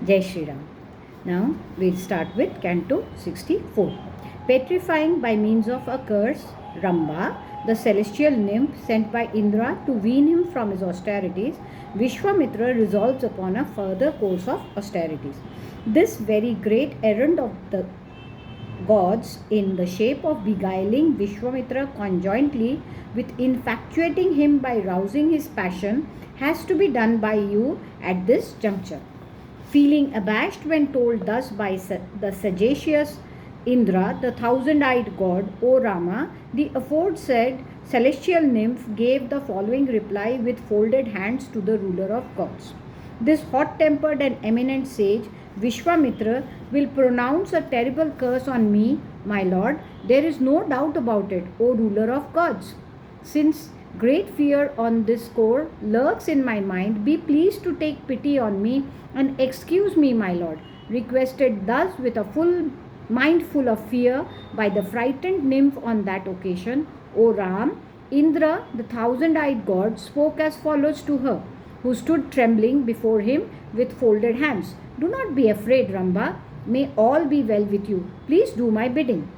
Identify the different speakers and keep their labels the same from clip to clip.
Speaker 1: Jai Shri Ram. Now we'll start with Canto 64. Petrifying by means of a curse, Ramba, the celestial nymph sent by Indra to wean him from his austerities, Vishwamitra resolves upon a further course of austerities. This very great errand of the gods, in the shape of beguiling Vishwamitra conjointly with infatuating him by rousing his passion, has to be done by you at this juncture. Feeling abashed when told thus by the sagacious Indra, the thousand-eyed god, O Rama, the aforesaid celestial nymph gave the following reply with folded hands to the ruler of gods. This hot-tempered and eminent sage, Vishwamitra, will pronounce a terrible curse on me, my lord. There is no doubt about it, O ruler of gods. Since great fear on this score lurks in my mind, be pleased to take pity on me and excuse me, my lord. Requested thus with a full mind full of fear by the frightened nymph on that occasion, O Ram, Indra, the thousand-eyed god, spoke as follows to her, who stood trembling before him with folded hands. Do not be afraid, Ramba. May all be well with you. Please do my bidding.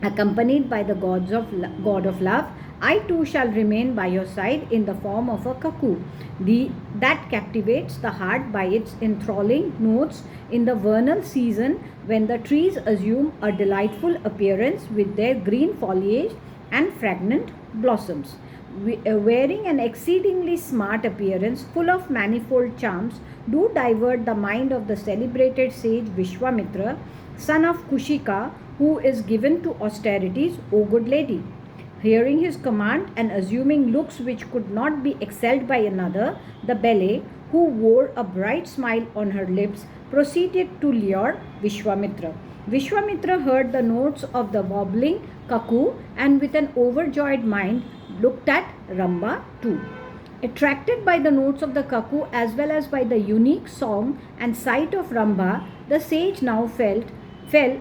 Speaker 1: Accompanied by the god of love, I too shall remain by your side in the form of a cuckoo, that captivates the heart by its enthralling notes in the vernal season when the trees assume a delightful appearance with their green foliage and fragrant blossoms. Wearing an exceedingly smart appearance full of manifold charms, do divert the mind of the celebrated sage Vishwamitra, son of Kushika, who is given to austerities, O good lady. Hearing his command and assuming looks which could not be excelled by another, the Bele, who wore a bright smile on her lips, proceeded to lure Vishwamitra. Vishwamitra heard the notes of the wobbling cuckoo and with an overjoyed mind looked at Ramba too. Attracted by the notes of the cuckoo as well as by the unique song and sight of Ramba, the sage now fell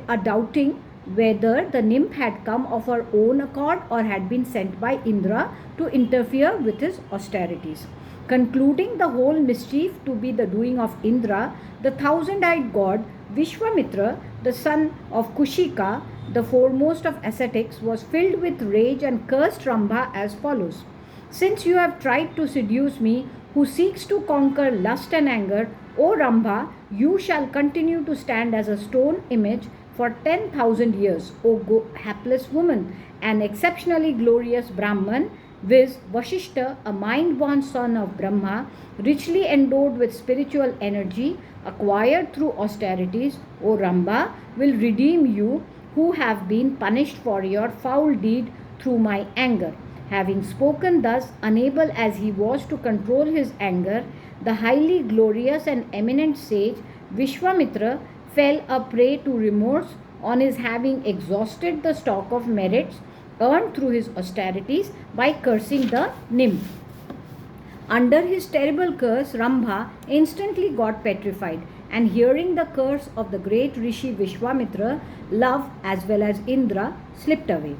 Speaker 1: a doubting whether the nymph had come of her own accord or had been sent by Indra to interfere with his austerities. Concluding the whole mischief to be the doing of Indra, the thousand-eyed god Vishwamitra, the son of Kushika, the foremost of ascetics, was filled with rage and cursed Ramba as follows. Since you have tried to seduce me, who seeks to conquer lust and anger, O Ramba, you shall continue to stand as a stone image for 10,000 years, O hapless woman. An exceptionally glorious Brahman, viz. Vashishta, a mind-born son of Brahma, richly endowed with spiritual energy, acquired through austerities, O Ramba, will redeem you who have been punished for your foul deed through my anger. Having spoken thus, unable as he was to control his anger, the highly glorious and eminent sage Vishwamitra fell a prey to remorse on his having exhausted the stock of merits earned through his austerities by cursing the nymph. Under his terrible curse, Ramba instantly got petrified, and hearing the curse of the great Rishi Vishwamitra, love as well as Indra slipped away.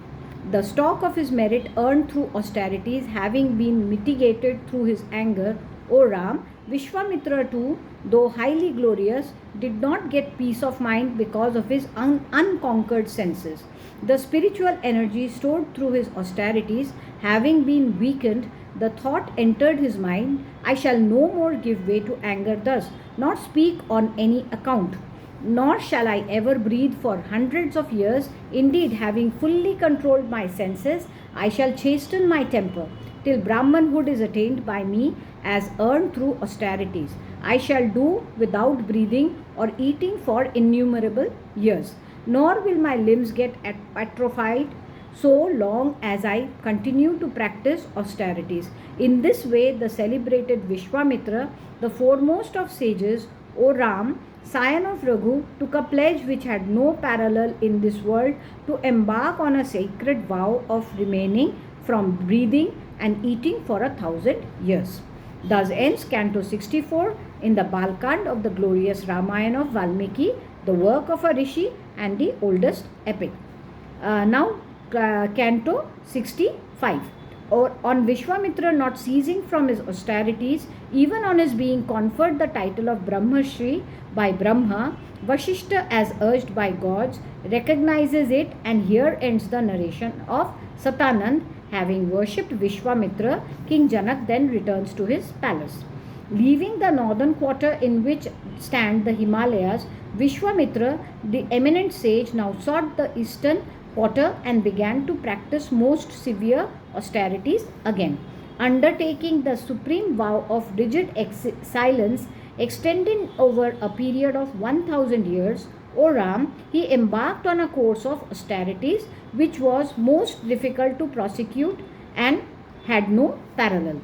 Speaker 1: The stock of his merit earned through austerities having been mitigated through his anger, O Ram, Vishwamitra too, though highly glorious, did not get peace of mind because of his unconquered senses. The spiritual energy stored through his austerities having been weakened, the thought entered his mind, I shall no more give way to anger thus, nor speak on any account. Nor shall I ever breathe for hundreds of years. Indeed, having fully controlled my senses, I shall chasten my temper till Brahmanhood is attained by me as earned through austerities. I shall do without breathing or eating for innumerable years. Nor will my limbs get atrophied so long as I continue to practice austerities. In this way, the celebrated Vishwamitra, the foremost of sages, O Ram, scion of Raghu, took a pledge which had no parallel in this world to embark on a sacred vow of remaining from breathing and eating for 1,000 years. Thus ends Canto 64 in the Balakand of the glorious Ramayan of Valmiki, the work of a rishi and the oldest epic. Now Canto 65. Or on Vishwamitra not ceasing from his austerities, even on his being conferred the title of Brahmarshi by Brahma, Vashishta, as urged by gods, recognizes it, and here ends the narration of Satanand. Having worshipped Vishwamitra, King Janak then returns to his palace. Leaving the northern quarter in which stand the Himalayas, Vishwamitra, the eminent sage, now sought the eastern quarter and began to practice most severe austerities again. Undertaking the supreme vow of rigid silence extending over a period of 1000 years, O Ram, he embarked on a course of austerities which was most difficult to prosecute and had no parallel.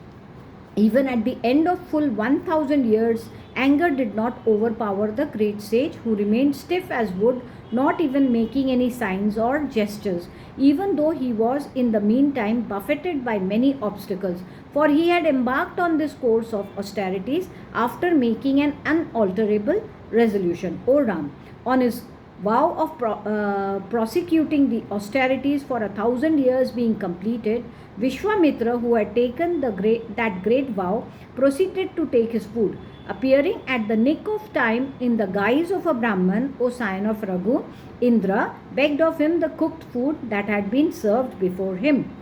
Speaker 1: Even at the end of full 1000 years, anger did not overpower the great sage, who remained stiff as wood, not even making any signs or gestures, even though he was in the meantime buffeted by many obstacles, for he had embarked on this course of austerities after making an unalterable resolution. O Ram, on his vow of prosecuting the austerities for 1000 years being completed, Vishwamitra, who had taken that great vow, proceeded to take his food. Appearing at the nick of time in the guise of a Brahman, O scion of Raghu, Indra begged of him the cooked food that had been served before him.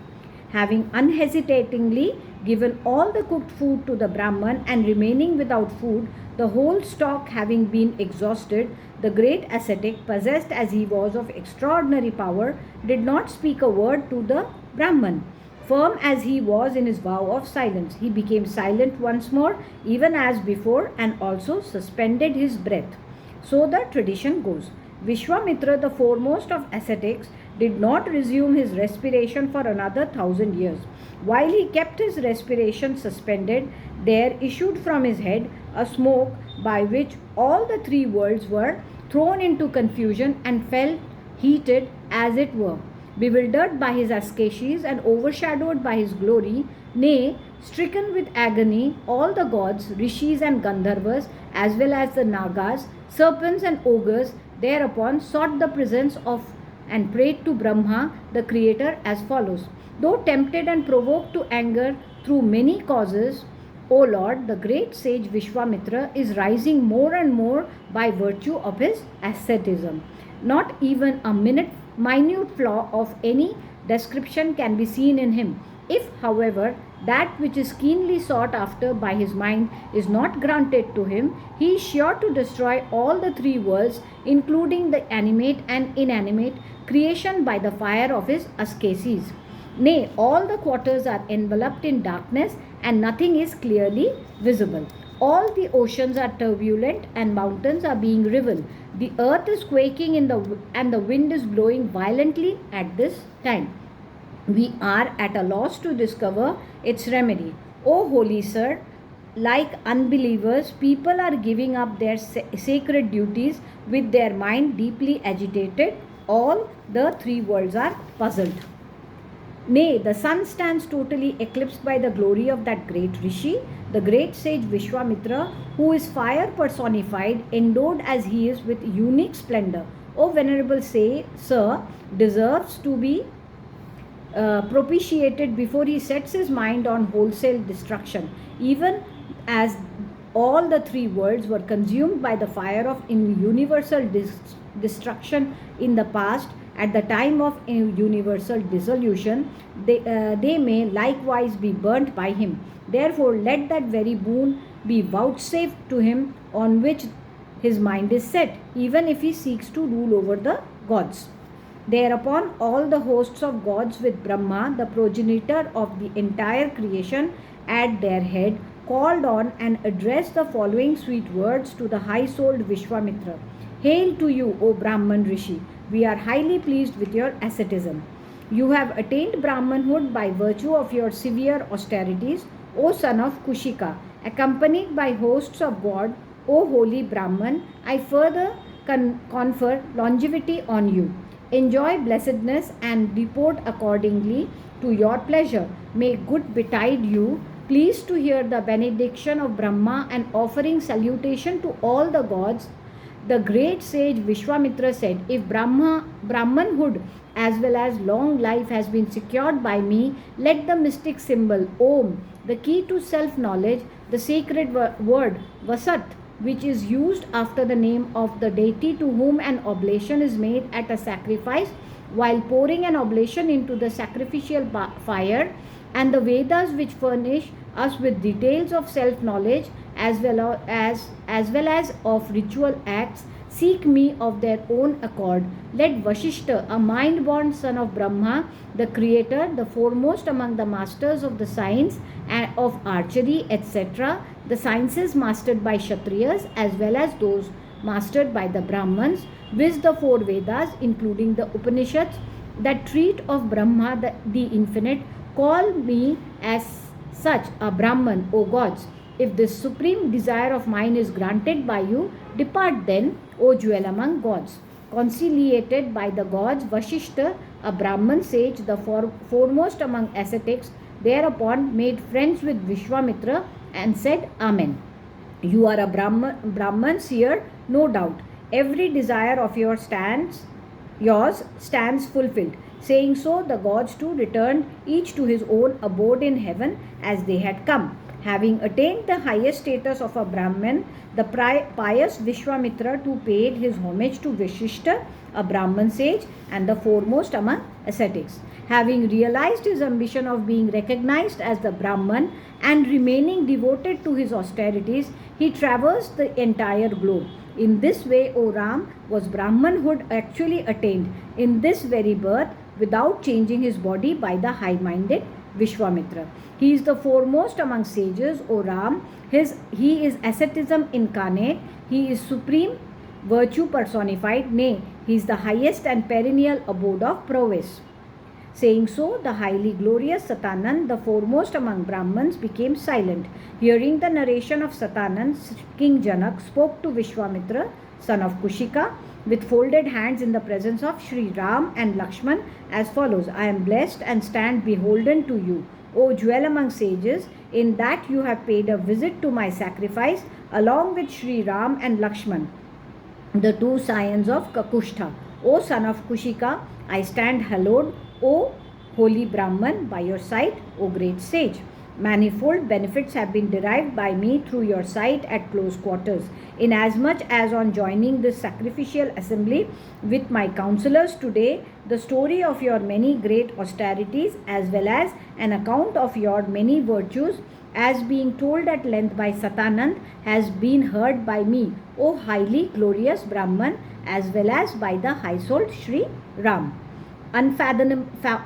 Speaker 1: Having unhesitatingly given all the cooked food to the Brahman and remaining without food, the whole stock having been exhausted, the great ascetic, possessed as he was of extraordinary power, did not speak a word to the Brahman. Firm as he was in his vow of silence, he became silent once more, even as before, and also suspended his breath. So the tradition goes. Vishwamitra, the foremost of ascetics, did not resume his respiration for another 1000 years. While he kept his respiration suspended, there issued from his head a smoke by which all the three worlds were thrown into confusion and felt heated, as it were. Bewildered by his ascetics and overshadowed by his glory, nay, stricken with agony, all the gods, rishis and gandharvas, as well as the nagas, serpents and ogres, thereupon sought the presence of and prayed to Brahma, the creator, as follows. Though tempted and provoked to anger through many causes, O Lord, the great sage Vishwamitra is rising more and more by virtue of his asceticism. Not even a minute flaw of any description can be seen in him. If, however, that which is keenly sought after by his mind is not granted to him, he is sure to destroy all the three worlds, including the animate and inanimate creation, by the fire of his asceticism. Nay, all the quarters are enveloped in darkness and nothing is clearly visible. All the oceans are turbulent and mountains are being riven. The earth is quaking and the wind is blowing violently at this time. We are at a loss to discover its remedy. O holy sir, like unbelievers, people are giving up their sacred duties with their mind deeply agitated. All the three worlds are puzzled. Nay, the sun stands totally eclipsed by the glory of that great Rishi, the great sage Vishwamitra, who is fire personified, endowed as he is with unique splendor. O venerable sir, deserves to be propitiated before he sets his mind on wholesale destruction, even as all the three worlds were consumed by the fire of universal destruction in the past. At the time of universal dissolution, they may likewise be burnt by him. Therefore, let that very boon be vouchsafed to him on which his mind is set, even if he seeks to rule over the gods. Thereupon, all the hosts of gods, with Brahma, the progenitor of the entire creation, at their head, called on and addressed the following sweet words to the high-souled Vishwamitra. Hail to you, O Brahman Rishi! We are highly pleased with your asceticism. You have attained Brahmanhood by virtue of your severe austerities, O son of Kushika. Accompanied by hosts of God, O holy Brahman, I further confer longevity on you. Enjoy blessedness and deport accordingly to your pleasure. May good betide you. Pleased to hear the benediction of Brahma and offering salutation to all the gods, The great sage Vishwamitra said, if Brahmanhood as well as long life has been secured by me, let the mystic symbol Om, the key to self-knowledge, the sacred word Vasat, which is used after the name of the deity to whom an oblation is made at a sacrifice, while pouring an oblation into the sacrificial fire, and the Vedas which furnish us with details of self-knowledge as well as of ritual acts, seek me of their own accord. Let Vashishta, a mind-born son of Brahma, the creator, the foremost among the masters of the science of archery, etc., the sciences mastered by Kshatriyas as well as those mastered by the Brahmans, viz. The four Vedas, including the Upanishads that treat of Brahma, the infinite, call me as such a Brahman, O gods. If this supreme desire of mine is granted by you, depart then, O jewel among gods. Conciliated by the gods, Vashishta, a Brahman sage, the foremost among ascetics, thereupon made friends with Vishwamitra and said, Amen. You are a Brahman seer, no doubt. Every desire of yours stands fulfilled. Saying so, the gods too returned, each to his own abode in heaven as they had come. Having attained the highest status of a Brahman, the pious Vishwamitra too paid his homage to Vashishta, a Brahman sage and the foremost among ascetics. Having realized his ambition of being recognized as the Brahman and remaining devoted to his austerities, he traversed the entire globe. In this way, O Ram, was Brahmanhood actually attained in this very birth without changing his body by the high-minded Vishwamitra. He is the foremost among sages, O Ram. He is asceticism incarnate. He is supreme virtue personified. Nay, he is the highest and perennial abode of prowess. Saying so, the highly glorious Satanand, the foremost among Brahmans, became silent. Hearing the narration of Satanand, King Janak spoke to Vishwamitra, son of Kushika, with folded hands in the presence of Sri Ram and Lakshman as follows. I am blessed and stand beholden to you, O jewel among sages, in that you have paid a visit to my sacrifice along with Sri Ram and Lakshman, the two scions of Kakushtha. O son of Kushika, I stand hallowed, O holy Brahman, by your side, O great sage. Manifold benefits have been derived by me through your sight at close quarters, inasmuch as on joining this sacrificial assembly with my counselors today, the story of your many great austerities as well as an account of your many virtues, as being told at length by Satanand, has been heard by me, O highly glorious Brahman, as well as by the high-souled Sri Ram.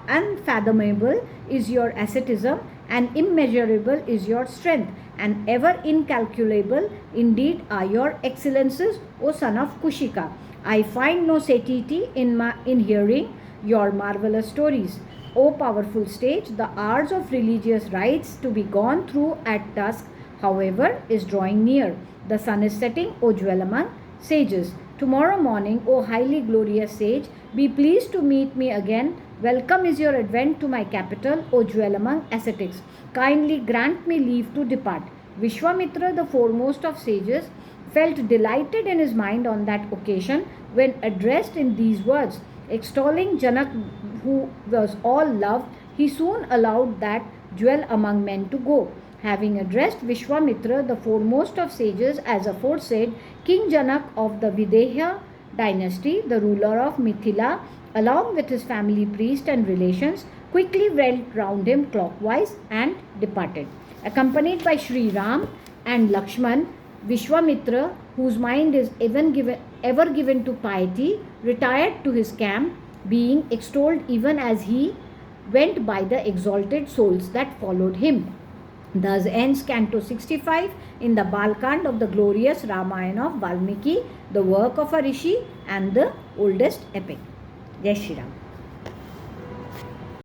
Speaker 1: Unfathomable is your asceticism, and immeasurable is your strength, and ever incalculable indeed are your excellences, O son of Kushika. I find no satiety in hearing your marvelous stories. O powerful sage, the hours of religious rites to be gone through at dusk, however, is drawing near. The sun is setting, O jewel among sages. Tomorrow morning, O highly glorious sage, be pleased to meet me again. Welcome is your advent to my capital, O jewel among ascetics. Kindly grant me leave to depart. Vishwamitra, the foremost of sages, felt delighted in his mind on that occasion when addressed in these words. Extolling Janak, who was all loved, he soon allowed that jewel among men to go. Having addressed Vishwamitra, the foremost of sages, as aforesaid, King Janak of the Videha dynasty, the ruler of Mithila, along with his family, priest and relations, quickly went round him clockwise and departed. Accompanied by Sri Ram and Lakshman, Vishwamitra, whose mind is ever given to piety, retired to his camp, being extolled even as he went by the exalted souls that followed him. Thus ends Canto 65 in the Balakand of the glorious Ramayan of Valmiki, the work of a Rishi and the oldest epic. Jai Shri Ram.